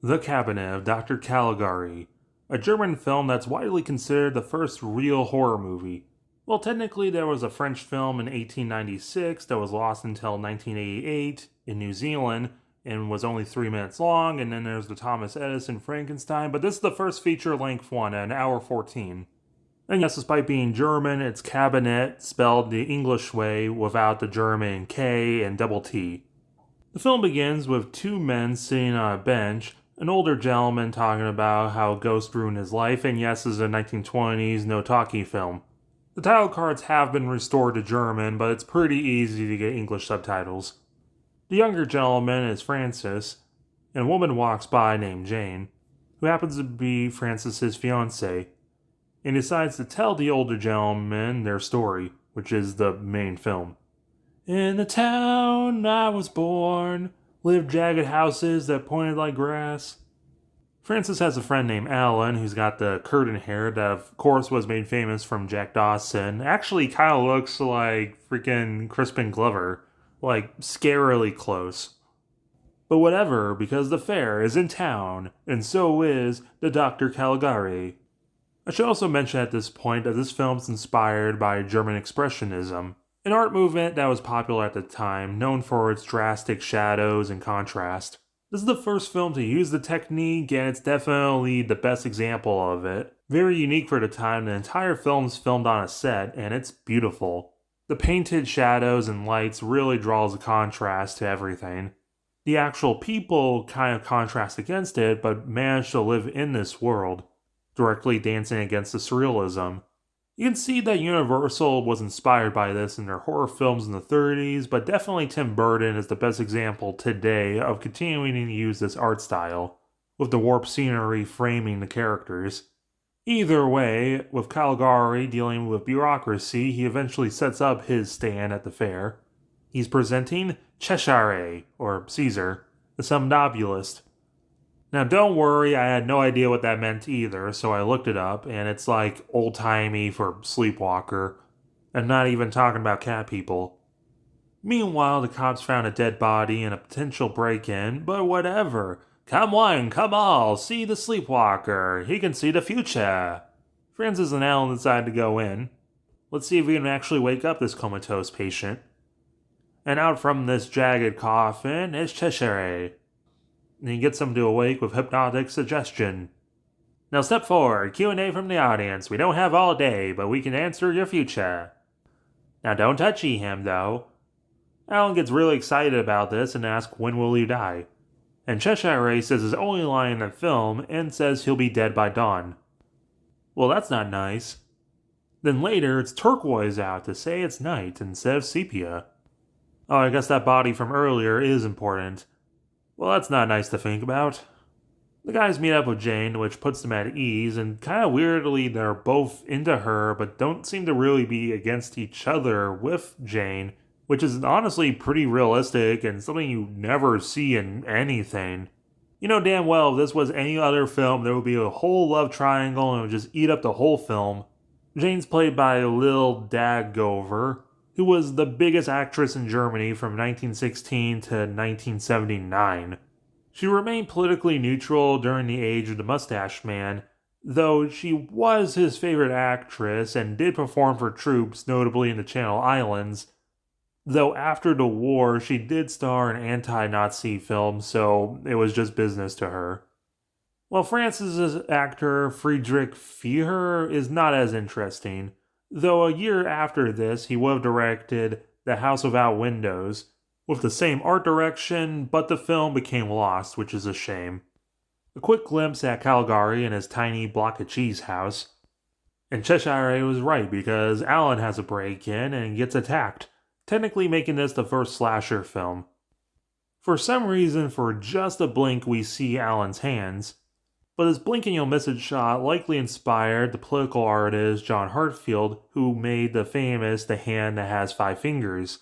The Cabinet of Dr. Caligari, a German film that's widely considered the first real horror movie. Well, technically, there was a French film in 1896 that was lost until 1988 in New Zealand and was only 3 minutes long, and then there's the Thomas Edison Frankenstein, but this is the first feature length one at an hour 14. And yes, despite being German, it's cabinet spelled the English way without the German K and double T. The film begins with two men sitting on a bench, an older gentleman talking about how ghosts ruined his life, and yes, this is a 1920s no-talkie film. The title cards have been restored to German, but it's pretty easy to get English subtitles. The younger gentleman is Francis, and a woman walks by named Jane, who happens to be Francis's fiancée, and decides to tell the older gentleman their story, which is the main film. In the town I was born, lived jagged houses that pointed like grass. Francis has a friend named Alan who's got the curtain hair that, of course, was made famous from Jack Dawson. Actually, kind of looks like freaking Crispin Glover, like scarily close. But whatever, because the fair is in town, and so is the Dr. Caligari. I should also mention at this point that this film's inspired by German Expressionism, an art movement that was popular at the time, known for its drastic shadows and contrast. This is the first film to use the technique, and it's definitely the best example of it. Very unique for the time, the entire film's filmed on a set, and it's beautiful. The painted shadows and lights really draws a contrast to everything. The actual people kind of contrast against it, but manage to live in this world, directly dancing against the surrealism. You can see that Universal was inspired by this in their horror films in the 30s, but definitely Tim Burton is the best example today of continuing to use this art style, with the warped scenery framing the characters. Either way, with Caligari dealing with bureaucracy, he eventually sets up his stand at the fair. He's presenting Cesare, or Caesar, the somnambulist. Now, don't worry, I had no idea what that meant either, so I looked it up, and it's like old-timey for sleepwalker. I'm not even talking about cat people. Meanwhile, the cops found a dead body and a potential break-in, but whatever. Come one, come all, see the sleepwalker. He can see the future. Francis and Alan decide to go in. Let's see if we can actually wake up this comatose patient. And out from this jagged coffin is Cesare. And he gets them to awake with hypnotic suggestion. Now step forward, Q&A from the audience. We don't have all day, but we can answer your future. Now don't touchy him, though. Alan gets really excited about this and asks when will you die. And Cheshire says his only line in the film and says he'll be dead by dawn. Well, that's not nice. Then later, it's turquoise out to say it's night instead of sepia. Oh, I guess that body from earlier is important. Well, that's not nice to think about. The guys meet up with Jane, which puts them at ease, and kind of weirdly, they're both into her, but don't seem to really be against each other with Jane, which is honestly pretty realistic and something you never see in anything. You know damn well if this was any other film, there would be a whole love triangle and it would just eat up the whole film. Jane's played by Lil Dagover, who was the biggest actress in Germany from 1916 to 1979. She remained politically neutral during the age of the Mustache Man, though she was his favorite actress and did perform for troops, notably in the Channel Islands. Though after the war, she did star in anti-Nazi films, so it was just business to her. While Francis's actor Friedrich Feher is not as interesting, though a year after this, he would have directed The House Without Windows, with the same art direction, but the film became lost, which is a shame. A quick glimpse at Caligari in his tiny block of cheese house. And Cheshire was right, because Alan has a break-in and gets attacked, technically making this the first slasher film. For some reason, for just a blink, we see Alan's hands. But this blink and you'll miss it shot likely inspired the political artist John Hartfield, who made the famous The Hand That Has Five Fingers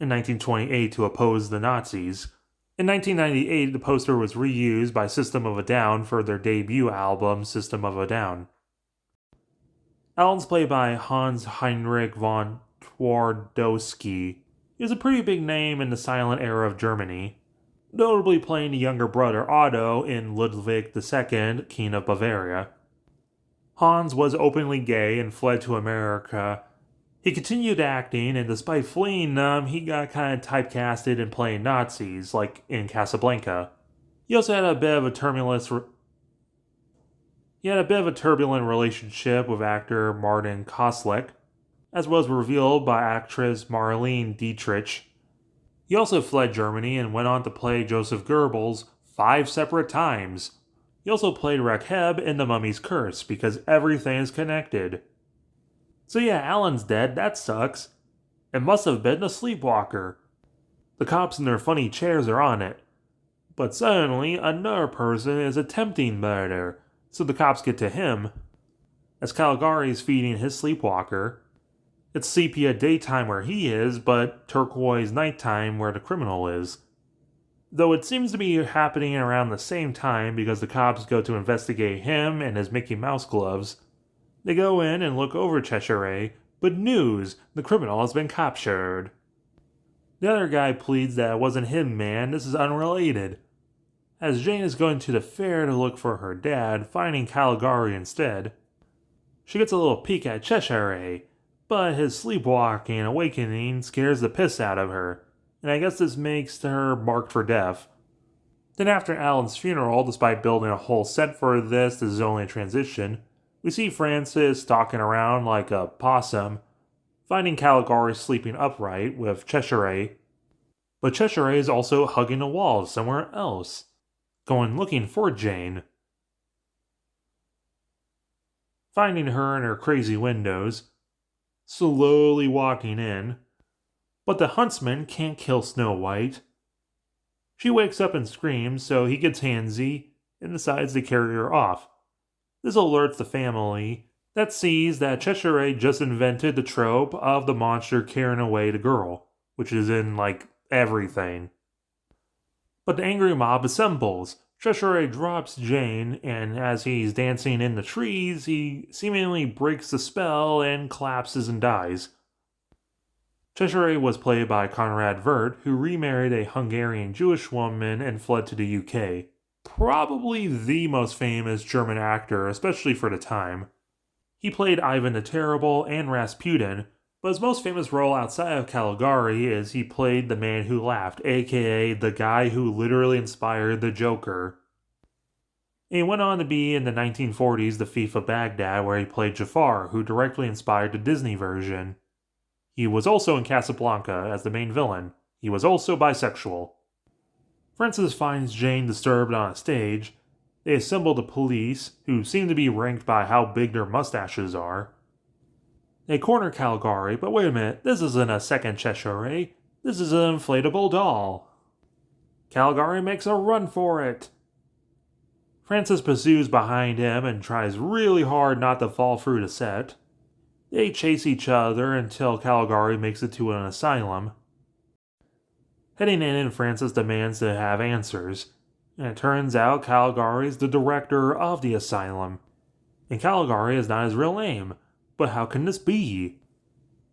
in 1928 to oppose the Nazis. In 1998, the poster was reused by System of a Down for their debut album, System of a Down. Alan's played by Hans Heinrich von Twardowski. He was a pretty big name in the silent era of Germany. notably playing the younger brother Otto in Ludwig II, King of Bavaria. Hans was openly gay and fled to America. He continued acting, and despite fleeing them, he got kind of typecasted in playing Nazis, like in Casablanca. He also had a bit of a turbulent relationship with actor Martin Koslick, as was revealed by actress Marlene Dietrich. He also fled Germany and went on to play Joseph Goebbels 5 separate times. He also played Rakheb in The Mummy's Curse, because everything is connected. So yeah, Alan's dead, that sucks. It must have been a sleepwalker. The cops in their funny chairs are on it. But suddenly, another person is attempting murder, so the cops get to him. As Caligari is feeding his sleepwalker, it's sepia daytime where he is, but turquoise nighttime where the criminal is. Though it seems to be happening around the same time because the cops go to investigate him and his Mickey Mouse gloves. They go in and look over Cheshire, but news! The criminal has been captured. The other guy pleads that it wasn't him, man, this is unrelated. As Jane is going to the fair to look for her dad, finding Caligari instead, she gets a little peek at Cheshire, but his sleepwalking awakening scares the piss out of her, and I guess this makes her marked for death. Then after Alan's funeral, despite building a whole set for this is only a transition, we see Francis stalking around like a possum, finding Caligari sleeping upright with Cheshire, but Cheshire is also hugging a wall somewhere else, going looking for Jane. Finding her in her crazy windows, slowly walking in, but the huntsman can't kill Snow White. She wakes up and screams, so he gets handsy and decides to carry her off. This alerts the family that sees that Cheshire just invented the trope of the monster carrying away the girl, which is in, like, everything. But the angry mob assembles. Cheshire drops Jane, and as he's dancing in the trees, he seemingly breaks the spell and collapses and dies. Cheshire was played by Conrad Veidt, who remarried a Hungarian Jewish woman and fled to the UK. Probably the most famous German actor, especially for the time. He played Ivan the Terrible and Rasputin, but his most famous role outside of Caligari is he played the Man Who Laughed, aka the guy who literally inspired the Joker. And he went on to be in the 1940s The Thief of Baghdad, where he played Jafar, who directly inspired the Disney version. He was also in Casablanca as the main villain. He was also bisexual. Francis finds Jane disturbed on a stage. They assemble the police, who seem to be ranked by how big their mustaches are. They corner Caligari, but wait a minute, this isn't a second Cheshire. This is an inflatable doll. Caligari makes a run for it. Francis pursues behind him and tries really hard not to fall through the set. They chase each other until Caligari makes it to an asylum. Heading in, Francis demands to have answers, and it turns out Caligari is the director of the asylum. And Caligari is not his real name, but how can this be?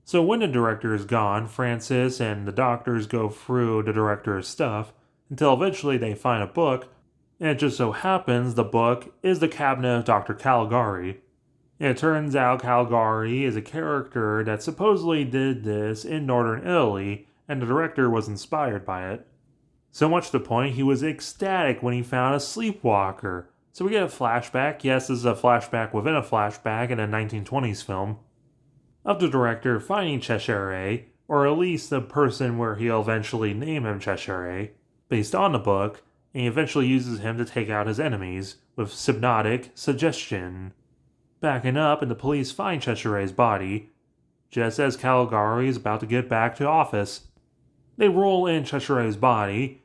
So when the director is gone, Francis and the doctors go through the director's stuff until eventually they find a book, and it just so happens the book is the Cabinet of Dr. Caligari. And it turns out Caligari is a character that supposedly did this in northern Italy, and the director was inspired by it. So much to the point he was ecstatic when he found a sleepwalker. So we get a flashback, yes, this is a flashback within a flashback in a 1920s film, of the director finding Cheshire, or at least the person where he'll eventually name him Cheshire, based on the book, and he eventually uses him to take out his enemies with hypnotic suggestion. Backing up, and the police find Cheshire's body, just as Caligari is about to get back to office. They roll in Cheshire's body,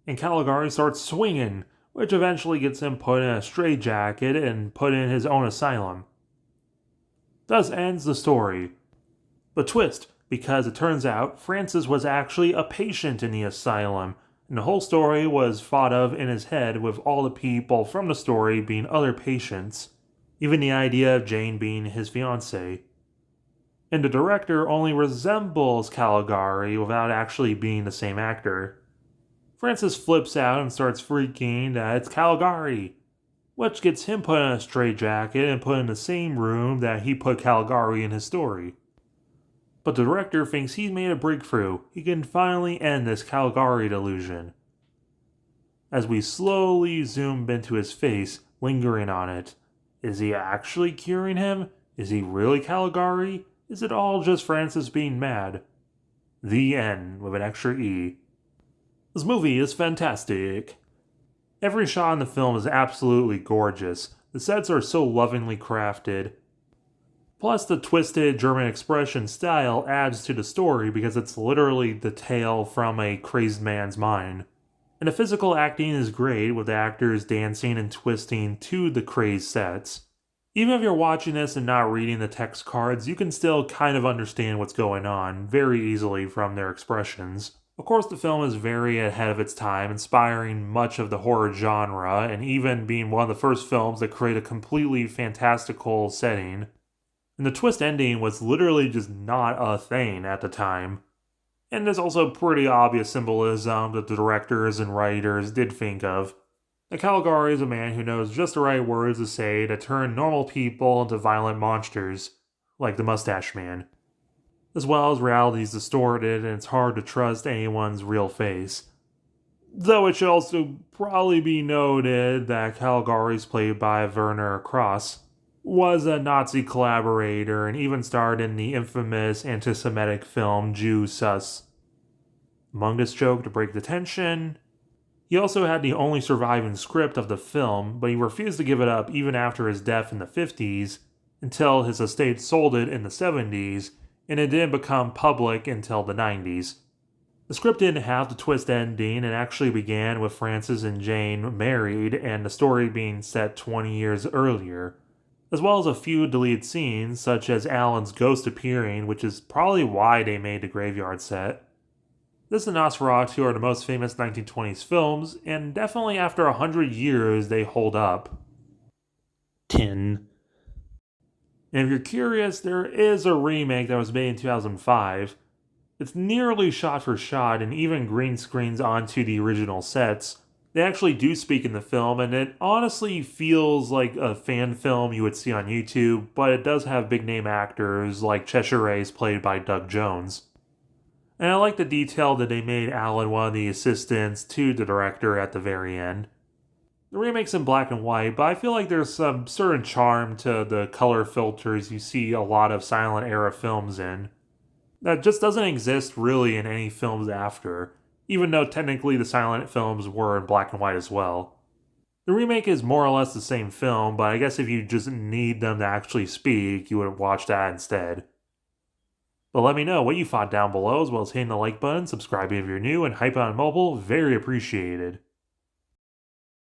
and Caligari starts swinging, which eventually gets him put in a straitjacket and put in his own asylum. Thus ends the story. But twist, because it turns out Francis was actually a patient in the asylum, and the whole story was thought of in his head with all the people from the story being other patients, even the idea of Jane being his fiancée. And the director only resembles Caligari without actually being the same actor. Francis flips out and starts freaking that it's Caligari, which gets him put in a straitjacket and put in the same room that he put Caligari in his story. But the director thinks he's made a breakthrough. He can finally end this Caligari delusion. As we slowly zoom into his face, lingering on it, is he actually curing him? Is he really Caligari? Is it all just Francis being mad? The end, with an extra E. This movie is fantastic. Every shot in the film is absolutely gorgeous. The sets are so lovingly crafted. Plus, the twisted German expression style adds to the story because it's literally the tale from a crazed man's mind. And the physical acting is great, with the actors dancing and twisting to the crazed sets. Even if you're watching this and not reading the text cards, you can still kind of understand what's going on very easily from their expressions. Of course, the film is very ahead of its time, inspiring much of the horror genre, and even being one of the first films that create a completely fantastical setting. And the twist ending was literally just not a thing at the time. And there's also pretty obvious symbolism that the directors and writers did think of. The Caligari is a man who knows just the right words to say to turn normal people into violent monsters, like the Mustache Man. As well as reality is distorted and it's hard to trust anyone's real face. Though it should also probably be noted that Caligari is played by Werner Cross, was a Nazi collaborator and even starred in the infamous anti-Semitic film Jew Sus. Among this joke to break the tension, he also had the only surviving script of the film, but he refused to give it up even after his death in the 50s, until his estate sold it in the 70s, and it didn't become public until the 90s. The script didn't have the twist ending and actually began with Francis and Jane married and the story being set 20 years earlier, as well as a few deleted scenes such as Alan's ghost appearing, which is probably why they made the graveyard set. This and Nosferatu are the most famous 1920s films, and definitely after 100 years they hold up. 10. And if you're curious, there is a remake that was made in 2005. It's nearly shot for shot and even green screens onto the original sets. They actually do speak in the film, and it honestly feels like a fan film you would see on YouTube, but it does have big name actors like Cheshire Race played by Doug Jones. And I like the detail that they made Alan one of the assistants to the director at the very end. The remake's in black and white, but I feel like there's some certain charm to the color filters you see a lot of silent era films in. That just doesn't exist really in any films after, even though technically the silent films were in black and white as well. The remake is more or less the same film, but I guess if you just need them to actually speak, you would watch that instead. But let me know what you thought down below, as well as hitting the like button, subscribing if you're new, and hype on mobile, very appreciated.